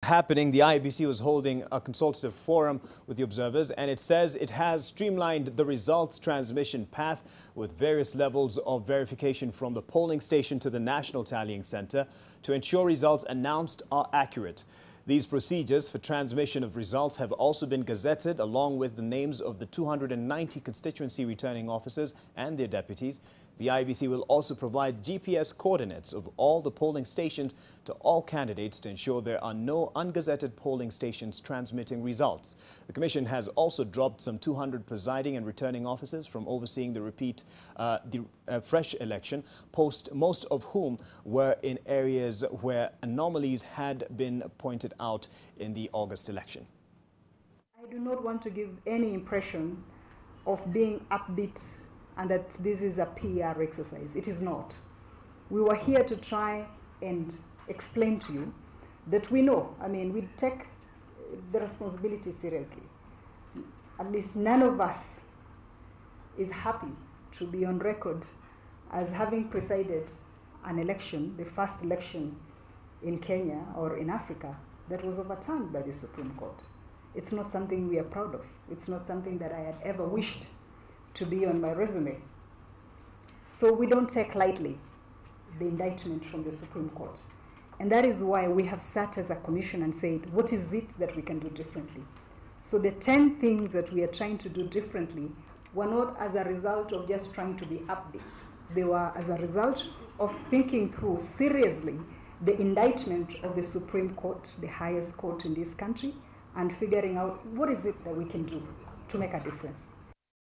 happening, the IEBC was holding a consultative forum with the observers, and it says it has streamlined the results transmission path with various levels of verification from the polling station to the National Tallying Center to ensure results announced are accurate. These procedures for transmission of results have also been gazetted along with the names of the 290 constituency returning officers and their deputies. The IEBC will also provide GPS coordinates of all the polling stations to all candidates to ensure there are no ungazetted polling stations transmitting results. The Commission has also dropped some 200 presiding and returning officers from overseeing the fresh election, most of whom were in areas where anomalies had been pointed out in the August election. I do not want to give any impression of being upbeat and that this is a PR exercise. It is not. We were here to try and explain to you that we know, we take the responsibility seriously. At least none of us is happy to be on record as having presided an election, the first election in Kenya or in Africa, that was overturned by the Supreme Court. It's not something we are proud of. It's not something that I had ever wished to be on my resume. So we don't take lightly the indictment from the Supreme Court. And that is why we have sat as a commission and said, what is it that we can do differently? So the 10 things that we are trying to do differently were not as a result of just trying to be upbeat. They were as a result of thinking through seriously the indictment of the Supreme Court, the highest court in this country, and figuring out what is it that we can do to make a difference.